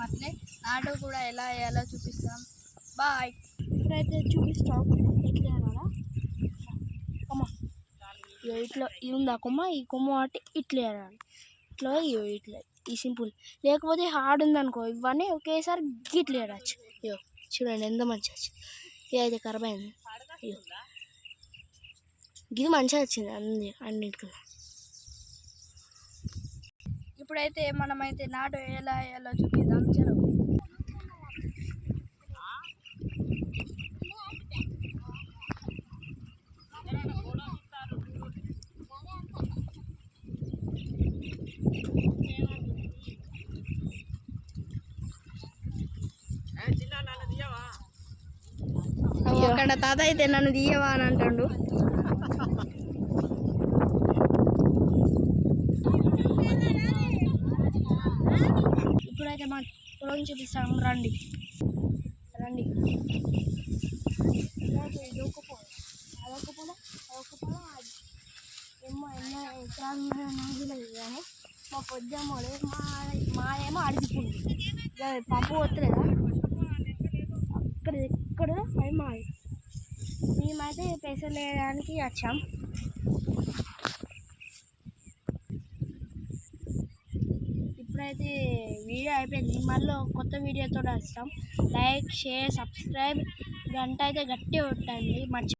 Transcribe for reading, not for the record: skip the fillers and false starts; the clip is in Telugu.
అట్లే నాటు కూడా ఎలా వేయాలో చూపిస్తాం. బాయ్. ఇప్పుడైతే చూపిస్తాం ఎట్లా అనాలా. కొమ్మ ఇట్లా ఇది ఉందా కొమ్మ, ఈ కొమ్మ కాబట్టి ఇట్లా వేయాలి. ఇట్లా ఇట్లా ఈ సింపుల్. లేకపోతే హార్డ్ ఉందనుకో ఇవన్నీ ఒకేసారి గిట్లు వేయచ్చు. ఇయో చూడండి ఎంత మంచిగా వచ్చింది. ఇదైతే ఖరాబ్ అయింది. ఇయో ఇది మంచిగా వచ్చింది అన్నిటికన్నా. ఇప్పుడైతే మనమైతే నాటు ఎలా వేయాలో చూపిద్దాం. చలో. అక్కడ తాత అయితే నన్ను తీయవా అని అంటాడు. ఇప్పుడైతే మా పొలం చూపిస్తాం. రండి రండి. అదొక పొలం ఎన్నో ఎకరాలు లేదు కానీ మా పొద్దుమ్మలు మాయేమో అడిగిపోయింది. పంపు పోతలేదా ఎక్కడ అది మాది. మేమైతే పైసలు వేయడానికి వచ్చాం. ఇప్పుడైతే వీడియో అయిపోయింది. మళ్ళీ కొత్త వీడియోతో వస్తాం. లైక్, షేర్, సబ్స్క్రైబ్, గంట అయితే గట్టిగా కొట్టండి.